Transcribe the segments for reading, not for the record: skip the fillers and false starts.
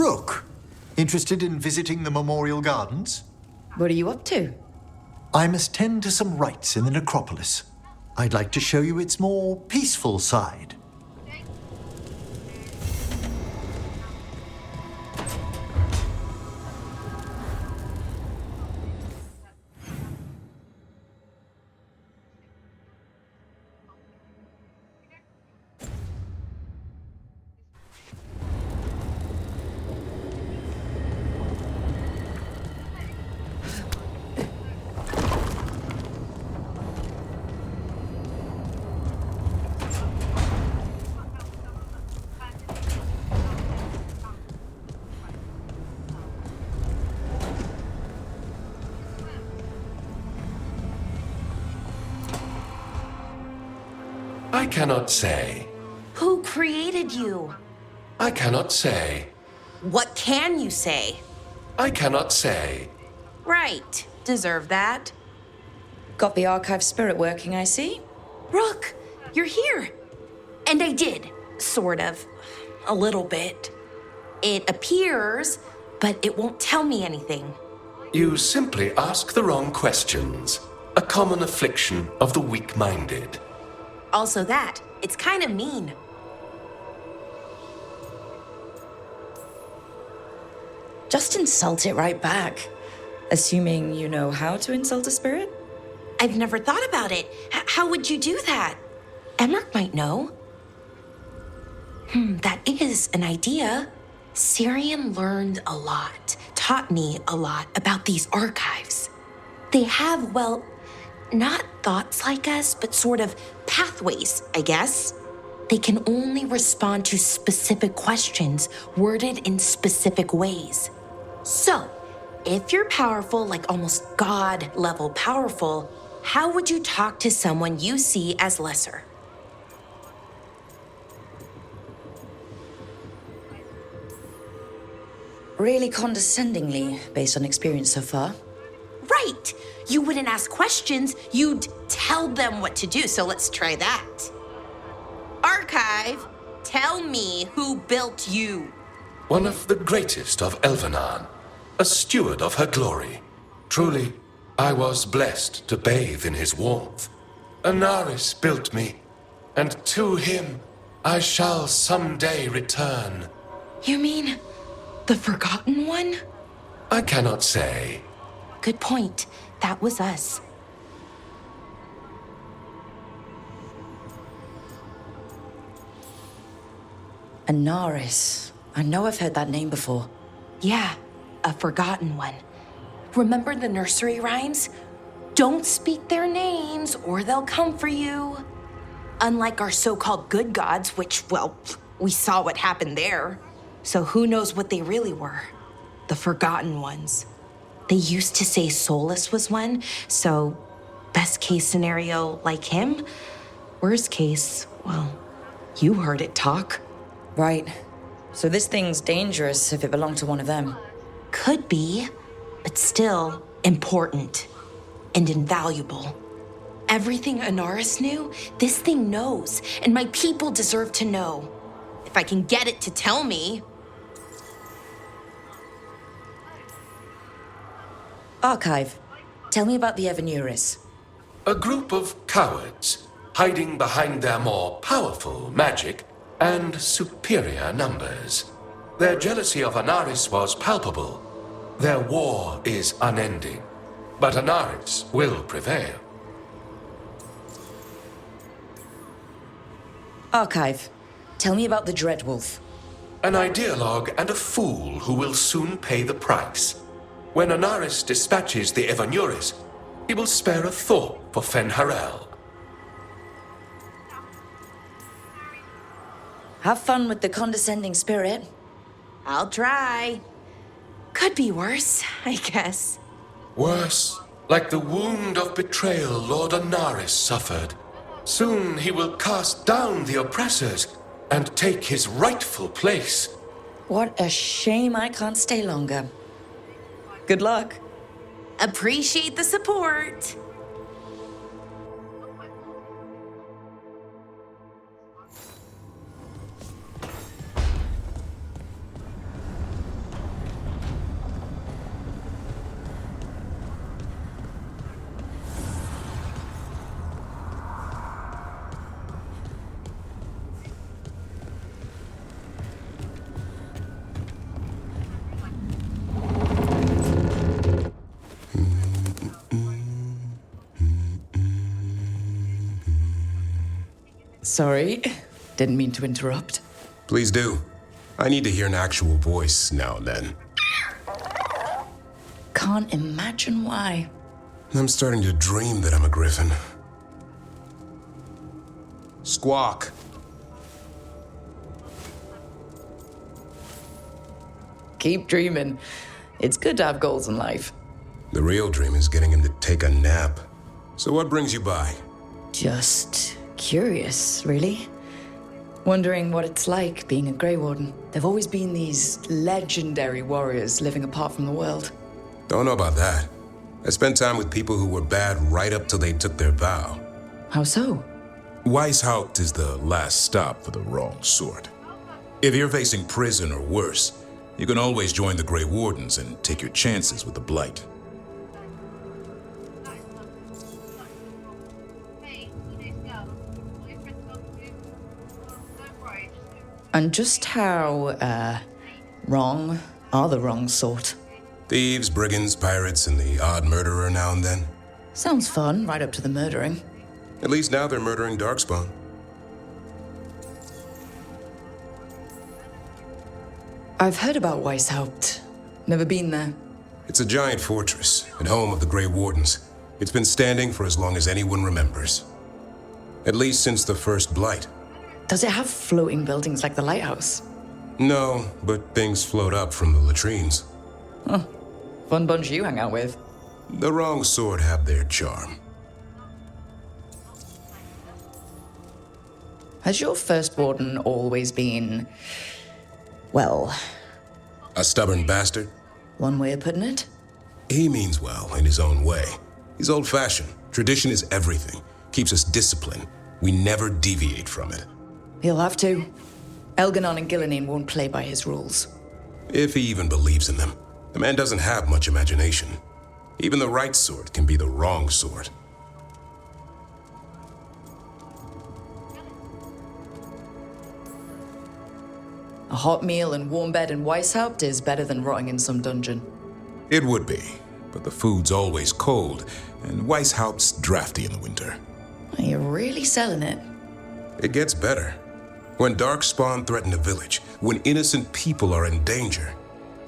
Rook, interested in visiting the Memorial Gardens? What are you up to? I must tend to some rites in the necropolis. I'd like to show you its more peaceful side. I cannot say. Who created you? I cannot say. What can you say? I cannot say. Right. Deserve that. Got the archive spirit working, I see. Rook, you're here. And I did. Sort of. A little bit. It appears, but it won't tell me anything. You simply ask the wrong questions. A common affliction of the weak-minded. Also that, it's kind of mean. Just insult it right back. Assuming you know how to insult a spirit? I've never thought about it. How would you do that? Emmerich might know. That is an idea. Syrian learned a lot, taught me a lot about these archives. They have, well, not thoughts like us, but sort of pathways, I guess. They can only respond to specific questions worded in specific ways. So, if you're powerful, like almost God-level powerful, how would you talk to someone you see as lesser? Really condescendingly, based on experience so far. Right! You wouldn't ask questions, you'd tell them what to do, so let's try that. Archive, tell me who built you. One of the greatest of Elvenan, a steward of her glory. Truly, I was blessed to bathe in his warmth. Anaris built me, and to him I shall someday return. You mean the Forgotten One? I cannot say. Good point. That was us. Anaris. I know I've heard that name before. Yeah, a Forgotten One. Remember the nursery rhymes? Don't speak their names or they'll come for you. Unlike our so-called good gods, which, well, we saw what happened there. So who knows what they really were? The Forgotten Ones. They used to say Solus was one, so best case scenario like him. Worst case, well, you heard it talk. Right. So this thing's dangerous if it belonged to one of them. Could be, but still important and invaluable. Everything Anaris knew, this thing knows, and my people deserve to know. If I can get it to tell me. Archive. Tell me about the Evanuris. A group of cowards, hiding behind their more powerful magic and superior numbers. Their jealousy of Anaris was palpable. Their war is unending, but Anaris will prevail. Archive. Tell me about the Dreadwolf. An ideologue and a fool who will soon pay the price. When Anaris dispatches the Evanuris, he will spare a thought for Fenharel. Have fun with the condescending spirit. I'll try. Could be worse, I guess. Worse, like the wound of betrayal Lord Anaris suffered. Soon he will cast down the oppressors and take his rightful place. What a shame I can't stay longer. Good luck. Appreciate the support. Sorry, didn't mean to interrupt. Please do. I need to hear an actual voice now and then. Can't imagine why. I'm starting to dream that I'm a griffin. Squawk. Keep dreaming. It's good to have goals in life. The real dream is getting him to take a nap. So what brings you by? Just curious, really. Wondering what it's like being a Grey Warden. There've always been these legendary warriors living apart from the world. Don't know about that. I spent time with people who were bad right up till they took their vow. How so? Weishaupt is the last stop for the wrong sort. If you're facing prison or worse, you can always join the Grey Wardens and take your chances with the Blight. And just how, wrong are the wrong sort? Thieves, brigands, pirates, and the odd murderer now and then. Sounds fun, right up to the murdering. At least now they're murdering Darkspawn. I've heard about Weishaupt. Never been there. It's a giant fortress and home of the Grey Wardens. It's been standing for as long as anyone remembers. At least since the first Blight. Does it have floating buildings like the Lighthouse? No, but things float up from the latrines. Huh. Fun bunch you hang out with. The wrong sort have their charm. Has your first warden always been, well, A stubborn bastard? one way of putting it? He means well in his own way. He's old-fashioned. Tradition is everything. Keeps us disciplined. We never deviate from it. He'll have to. Elganon and Gillinane won't play by his rules. If he even believes in them. The man doesn't have much imagination. Even the right sort can be the wrong sort. A hot meal and warm bed in Weishaupt is better than rotting in some dungeon. It would be, but the food's always cold, and Weishaupt's drafty in the winter. You're really selling it. It gets better. When Darkspawn threaten a village, when innocent people are in danger,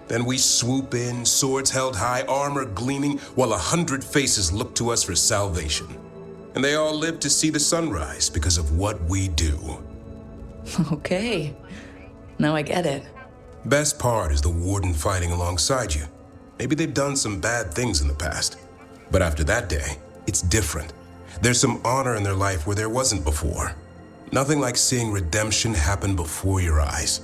then we swoop in, swords held high, armor gleaming, while 100 faces look to us for salvation. And they all live to see the sunrise because of what we do. Okay. Now I get it. Best part is the warden fighting alongside you. Maybe they've done some bad things in the past. But after that day, it's different. There's some honor in their life where there wasn't before. Nothing like seeing redemption happen before your eyes.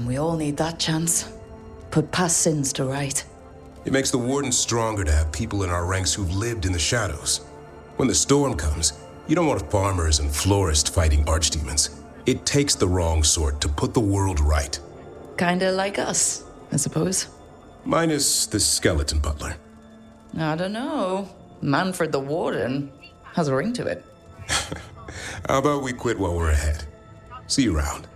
We all need that chance. Put past sins to right. It makes the warden stronger to have people in our ranks who've lived in the shadows. When the storm comes, you don't want farmers and florists fighting archdemons. It takes the wrong sort to put the world right. Kinda like us, I suppose. Minus the skeleton butler. I don't know. Manfred the Warden has a ring to it. How about we quit while we're ahead? See you around.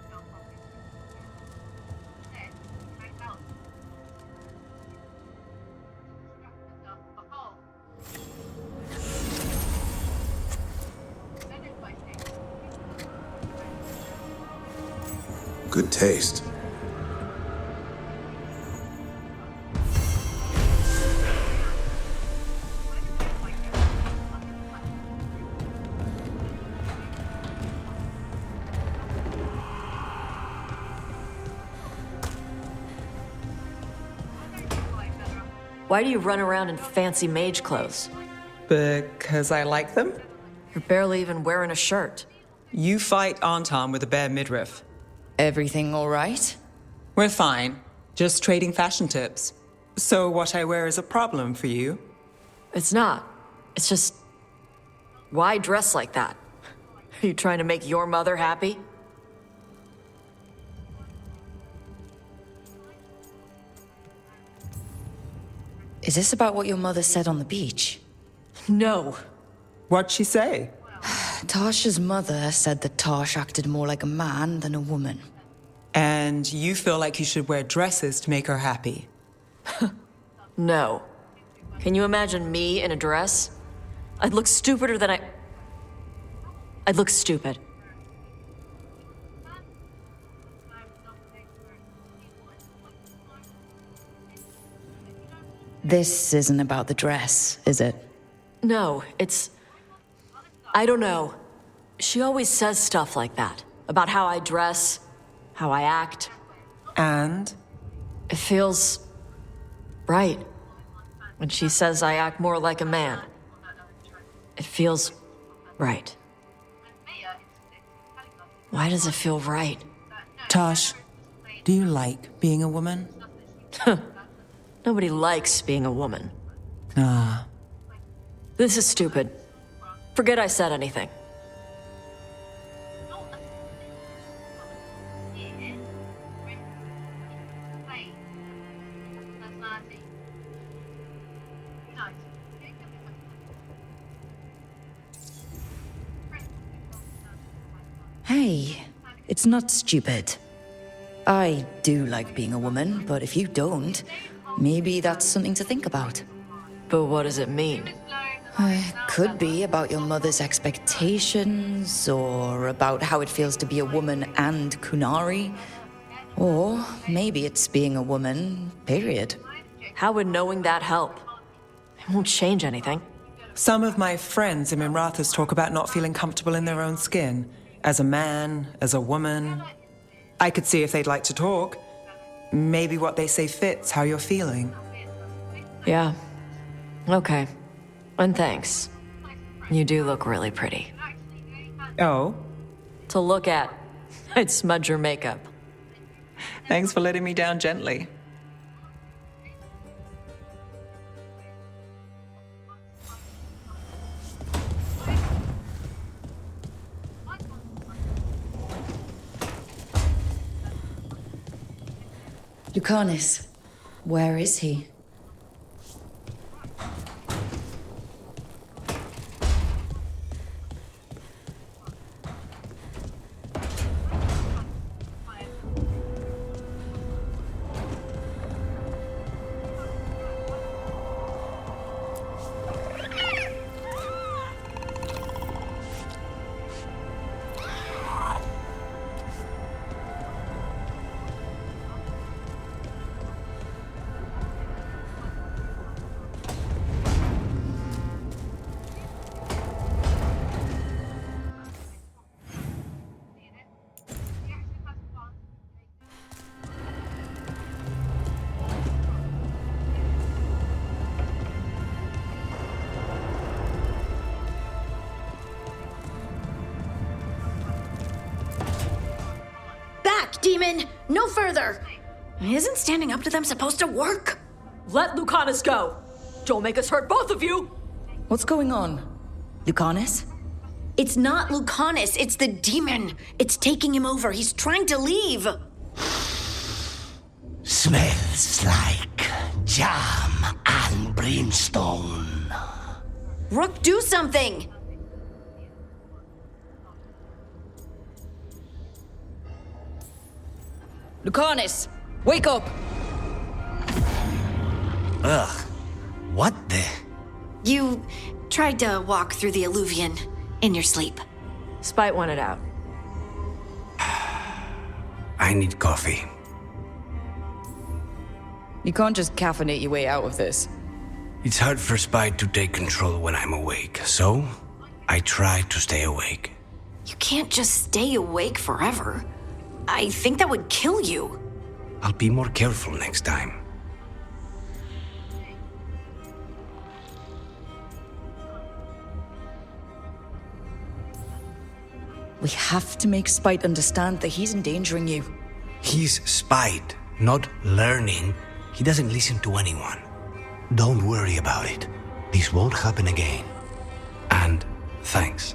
Good taste. Why do you run around in fancy mage clothes? Because I like them? You're barely even wearing a shirt. You fight Anton with a bare midriff. Everything all right? We're fine. Just trading fashion tips. So what I wear is a problem for you? It's not. It's just... Why dress like that? Are you trying to make your mother happy? Is this about what your mother said on the beach? No. What'd she say? Tasha's mother said that Tash acted more like a man than a woman. And you feel like you should wear dresses to make her happy? No. Can you imagine me in a dress? I'd look stupider than I'd look stupid. This isn't about the dress, is it? No, it's... I don't know. She always says stuff like that. About how I dress, how I act. And? It feels... right. When she says I act more like a man. It feels... right. Why does it feel right? Tosh, do you like being a woman? Nobody likes being a woman. Ah. This is stupid. Forget I said anything. Hey, it's not stupid. I do like being a woman, but if you don't, maybe that's something to think about. But what does it mean? Could be about your mother's expectations, or about how it feels to be a woman and Kunari. Or maybe it's being a woman, period. How would knowing that help? It won't change anything. Some of my friends in Minrathous talk about not feeling comfortable in their own skin. As a man, as a woman. I could see if they'd like to talk. Maybe what they say fits how you're feeling. Yeah. Okay. And thanks. You do look really pretty. Oh? To look at, I'd smudge your makeup. Thanks for letting me down gently. Lucanus, where is he? Demon! No further! Isn't standing up to them supposed to work? Let Lucanus go! Don't make us hurt both of you! What's going on? Lucanus? It's not Lucanus, it's the demon. It's taking him over. He's trying to leave. Smells like jam and brimstone. Rook, do something! Lucanus, wake up! Ugh. What the? You tried to walk through the Alluvion in your sleep. Spite wanted out. I need coffee. You can't just caffeinate your way out of this. It's hard for Spite to take control when I'm awake, so I try to stay awake. You can't just stay awake forever. I think that would kill you. I'll be more careful next time. We have to make Spite understand that he's endangering you. He's Spite, not learning. He doesn't listen to anyone. Don't worry about it. This won't happen again. And thanks.